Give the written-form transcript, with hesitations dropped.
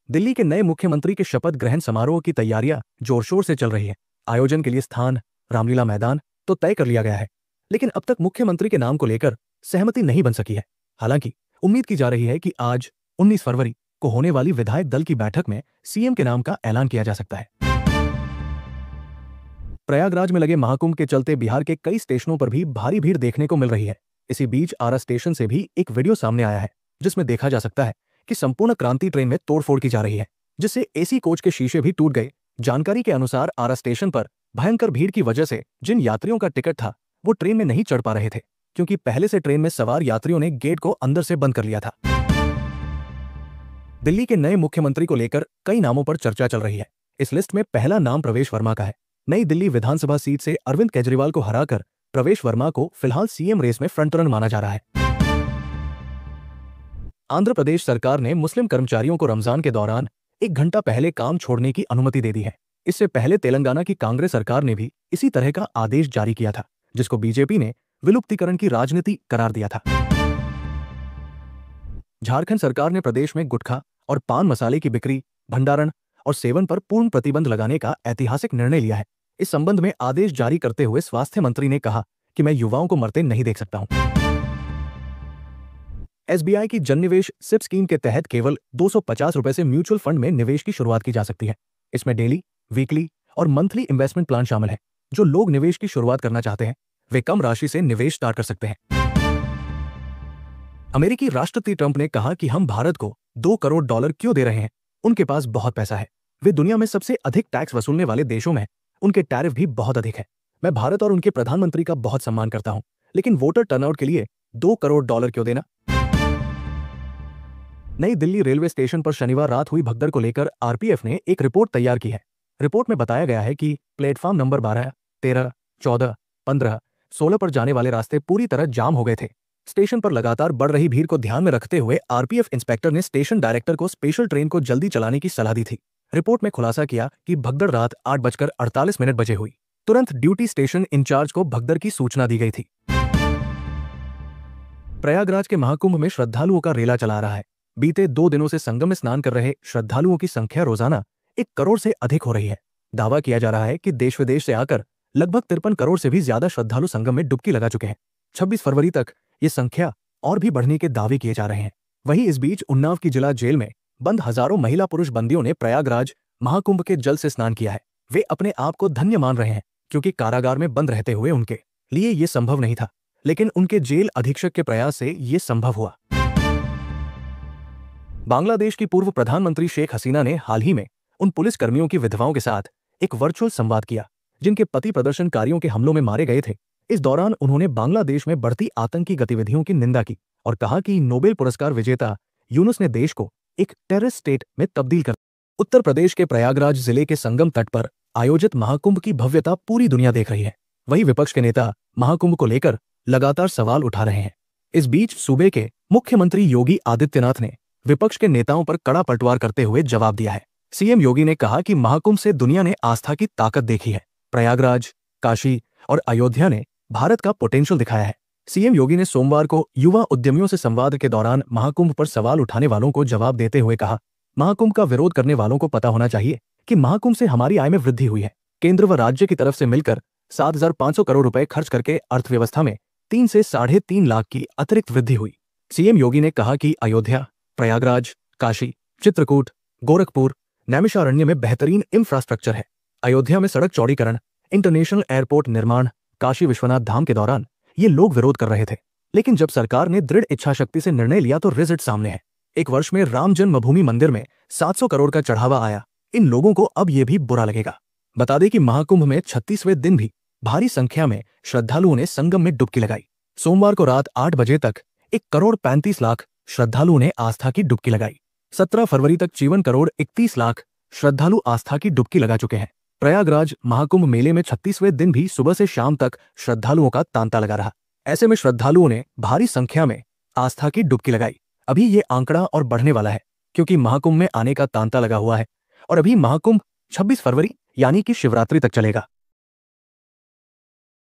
दिल्ली के नए मुख्यमंत्री के शपथ ग्रहण समारोह की तैयारियां जोर शोर से चल रही है। आयोजन के लिए स्थान रामलीला मैदान तो तय कर लिया गया है, लेकिन अब तक मुख्यमंत्री के नाम को लेकर सहमति नहीं बन सकी है। हालांकि उम्मीद की जा रही है कि आज 19 फरवरी को होने वाली विधायक दल की बैठक में सीएम के नाम का ऐलान किया जा सकता है। प्रयागराज में लगे महाकुंभ के चलते बिहार के कई स्टेशनों पर भी भारी भीड़ देखने को मिल रही है। इसी बीच आरा स्टेशन से भी एक वीडियो सामने आया है, जिसमें देखा जा सकता है कि संपूर्ण क्रांति ट्रेन में तोड़फोड़ की जा रही है, जिससे एसी कोच के शीशे भी टूट गए। जानकारी के अनुसार आरा स्टेशन पर भयंकर भीड़ की वजह से जिन यात्रियों का टिकट था वो ट्रेन में नहीं चढ़ पा रहे थे, क्योंकि पहले से ट्रेन में सवार यात्रियों ने गेट को अंदर से बंद कर लिया था। दिल्ली के नए मुख्यमंत्री को लेकर कई नामों पर चर्चा चल रही है। इस लिस्ट में पहला नाम प्रवेश वर्मा का है। नई दिल्ली विधानसभा सीट से अरविंद केजरीवाल को हराकर प्रवेश वर्मा को फिलहाल सीएम रेस में फ्रंट रनर माना जा रहा है। आंध्र प्रदेश सरकार ने मुस्लिम कर्मचारियों को रमजान के दौरान 1 घंटा पहले काम छोड़ने की अनुमति दे दी है। इससे पहले तेलंगाना की कांग्रेस सरकार ने भी इसी तरह का आदेश जारी किया था, जिसको बीजेपी ने विलुप्तीकरण की राजनीति करार दिया था। झारखंड सरकार ने प्रदेश में गुटखा और पान मसाले की बिक्री, भंडारण और सेवन पर पूर्ण प्रतिबंध लगाने का ऐतिहासिक निर्णय लिया है। इस संबंध में आदेश जारी करते हुए स्वास्थ्य मंत्री ने कहा कि मैं युवाओं को मरते नहीं देख सकता हूं। एसबीआई की जन निवेश सिप स्कीम के तहत केवल 250 रुपए से म्यूचुअल फंड में निवेश की शुरुआत की जा सकती है। इसमें डेली, वीकली और मंथली इन्वेस्टमेंट प्लान शामिल है। जो लोग निवेश की शुरुआत करना चाहते हैं वे कम राशि से निवेश स्टार्ट कर सकते हैं। अमेरिकी राष्ट्रपति ट्रंप ने कहा कि हम भारत को $2 करोड़ क्यों दे रहे हैं, उनके पास बहुत पैसा है। वे दुनिया में सबसे अधिक टैक्स वसूलने वाले देशों में हैं। उनके टैरिफ भी बहुत अधिक है। मैं भारत और उनके प्रधानमंत्री का बहुत सम्मान करता हूं, लेकिन वोटर टर्नआउट के लिए $2 करोड़ क्यों देना। नई दिल्ली रेलवे स्टेशन पर शनिवार रात हुई भगदड़ को लेकर आरपीएफ ने एक रिपोर्ट तैयार की है। रिपोर्ट में बताया गया है कि प्लेटफॉर्म नंबर 12, 13, 14, 15, 16 पर जाने वाले रास्ते पूरी तरह जाम हो गए थे। स्टेशन पर लगातार बढ़ रही भीड़ को ध्यान में रखते हुए आरपीएफ इंस्पेक्टर ने स्टेशन डायरेक्टर को स्पेशल ट्रेन को जल्दी चलाने की सलाह दी थी। रिपोर्ट में खुलासा किया कि भगदड़ रात 8:48 बजे हुई। तुरंत ड्यूटी स्टेशन इंचार्ज को भगदड़ की सूचना दी गई थी। प्रयागराज के महाकुंभ में श्रद्धालुओं का रेला चला रहा है। बीते 2 दिनों से संगम में स्नान कर रहे श्रद्धालुओं की संख्या रोजाना 1 करोड़ से अधिक हो रही है। दावा किया जा रहा है कि देश विदेश से आकर लगभग 53 करोड़ से भी ज्यादा श्रद्धालु संगम में डुबकी लगा चुके हैं। 26 फरवरी तक ये संख्या और भी बढ़ने के दावे किए जा रहे हैं। वहीं इस बीच उन्नाव की जिला जेल में बंद हजारों महिला पुरुष बंदियों ने प्रयागराज महाकुंभ के जल से स्नान किया है। वे अपने आप को धन्य मान रहे हैं, क्योंकि कारागार में बंद रहते हुए उनके लिए ये संभव नहीं था, लेकिन उनके जेल अधीक्षक के प्रयास से ये संभव हुआ। बांग्लादेश की पूर्व प्रधानमंत्री शेख हसीना ने हाल ही में उन पुलिस कर्मियों की विधवाओं के साथ एक वर्चुअल संवाद किया जिनके पति प्रदर्शनकारियों के हमलों में मारे गए थे। इस दौरान उन्होंने बांग्लादेश में बढ़ती आतंकी गतिविधियों की निंदा की और कहा कि नोबेल पुरस्कार विजेता यूनुस ने देश को एक टेररिस्ट स्टेट में तब्दील कर। उत्तर प्रदेश के प्रयागराज जिले के संगम तट पर आयोजित महाकुंभ की भव्यता पूरी दुनिया देख रही है। वहीं विपक्ष के नेता महाकुंभ को लेकर लगातार सवाल उठा रहे हैं। इस बीच सूबे के मुख्यमंत्री योगी आदित्यनाथ ने विपक्ष के नेताओं पर कड़ा पलटवार करते हुए जवाब दिया है। सीएम योगी ने कहा कि महाकुंभ से दुनिया ने आस्था की ताकत देखी है। प्रयागराज, काशी और अयोध्या ने भारत का पोटेंशियल दिखाया है। सीएम योगी ने सोमवार को युवा उद्यमियों से संवाद के दौरान महाकुंभ पर सवाल उठाने वालों को जवाब देते हुए कहा, महाकुंभ का विरोध करने वालों को पता होना चाहिए कि महाकुंभ से हमारी आय में वृद्धि हुई है। केंद्र व राज्य की तरफ से मिलकर 7,500 करोड़ रुपए खर्च करके अर्थव्यवस्था में 3 से 3.5 लाख की अतिरिक्त वृद्धि हुई। सीएम योगी ने कहा कि अयोध्या, प्रयागराज, काशी, चित्रकूट, गोरखपुर, नैमिषारण्य में बेहतरीन इंफ्रास्ट्रक्चर है। अयोध्या में सड़क चौड़ीकरण, इंटरनेशनल एयरपोर्ट निर्माण, काशी विश्वनाथ धाम के दौरान ये लोग विरोध कर रहे थे, लेकिन जब सरकार ने दृढ़ इच्छा शक्ति से निर्णय लिया तो रिजल्ट सामने है। 1 वर्ष में राम जन्मभूमि मंदिर में 700 करोड़ का चढ़ावा आया। इन लोगों को अब ये भी बुरा लगेगा। बता दें कि महाकुंभ में 36वें दिन भी भारी संख्या में श्रद्धालुओं ने संगम में डुबकी लगाई। सोमवार को रात 8 बजे तक 1 करोड़ 35 लाख श्रद्धालुओं ने आस्था की डुबकी लगाई। 17 फरवरी तक 54 करोड़ 31 लाख श्रद्धालु आस्था की डुबकी लगा चुके हैं। प्रयागराज महाकुंभ मेले में 36वें दिन भी सुबह से शाम तक श्रद्धालुओं का तांता लगा रहा। ऐसे में श्रद्धालुओं ने भारी संख्या में आस्था की डुबकी लगाई। अभी ये आंकड़ा और बढ़ने वाला है, क्योंकि महाकुंभ में आने का तांता लगा हुआ है और अभी महाकुंभ 26 फरवरी यानी कि शिवरात्रि तक चलेगा।